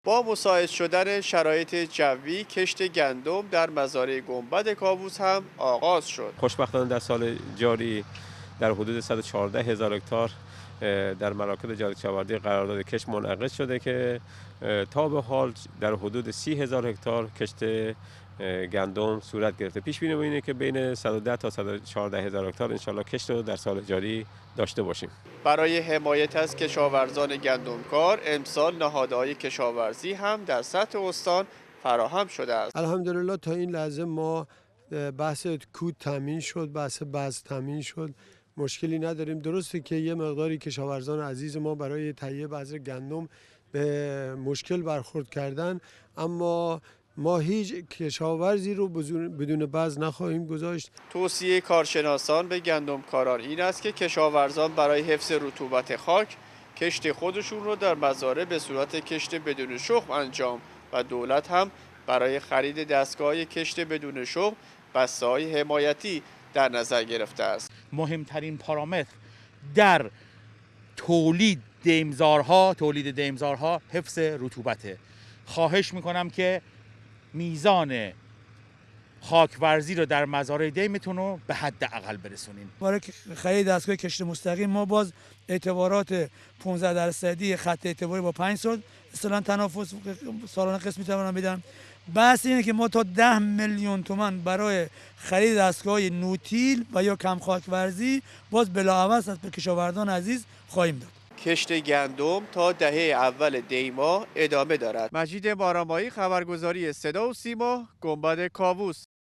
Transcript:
با مساعد شدن شرایط جوی، کشت گندم در مزارع گنبد کاووس هم آغاز شد. خوشبختانه در سال جاری در حدود 114 هزار هکتار در مراکز جهادکشاورزی قرارداد کشت منعقد شده که تا به حال در حدود 30 هزار هکتار کشت گندم صورت گرفته. پیش بینی ما اینه که بین 110 تا 114 هزار هکتار انشالله کشت رو در سال جاری داشته باشیم. برای حمایت از کشاورزان گندمکار امسال نهادهای کشاورزی هم در سطح استان فراهم شده است. الحمدلله تا این لحظه ما بحث کود تامین شد، بحث بذر تامین شد، مشکلی نداریم. درسته که یه مقداری کشاورزان عزیز ما برای تهیه بذر گندم به مشکل برخورد کردن، اما ما هیچ کشاورزی رو بدون بذر نخواهیم گذاشت. توصیه کارشناسان به گندمکاران این است که کشاورزان برای حفظ رطوبت خاک کشت خودشون رو در مزارع به صورت کشت بدون شخم انجام و دولت هم برای خرید دستگاه کشت بدون شخم بسته‌های حمایتی در نظر گرفته است. مهمترین پارامتر در تولید دیمزارها حفظ رطوبته. خواهش میکنم که میزان خاکورزی رو در مزارع دیمتون رو به حداقل برسونین. برای خرید دستگاه کشت مستقیم ما باز اعتبارات 15% خط اعتباری با 5 سال اصلا تنافس سالانه قسمی توانم بدم. بحث اینه که ما تا 10 میلیون تومان برای خرید دستگاه نوتیل و یا کم خاکورزی باز بلاعوض از کشاورزان عزیز خواهیم داد. کشت گندم تا دهه اول دی ماه ادامه دارد. مجید بارامایی، خبرگزاری صدا و سیما، گنبد کاووس.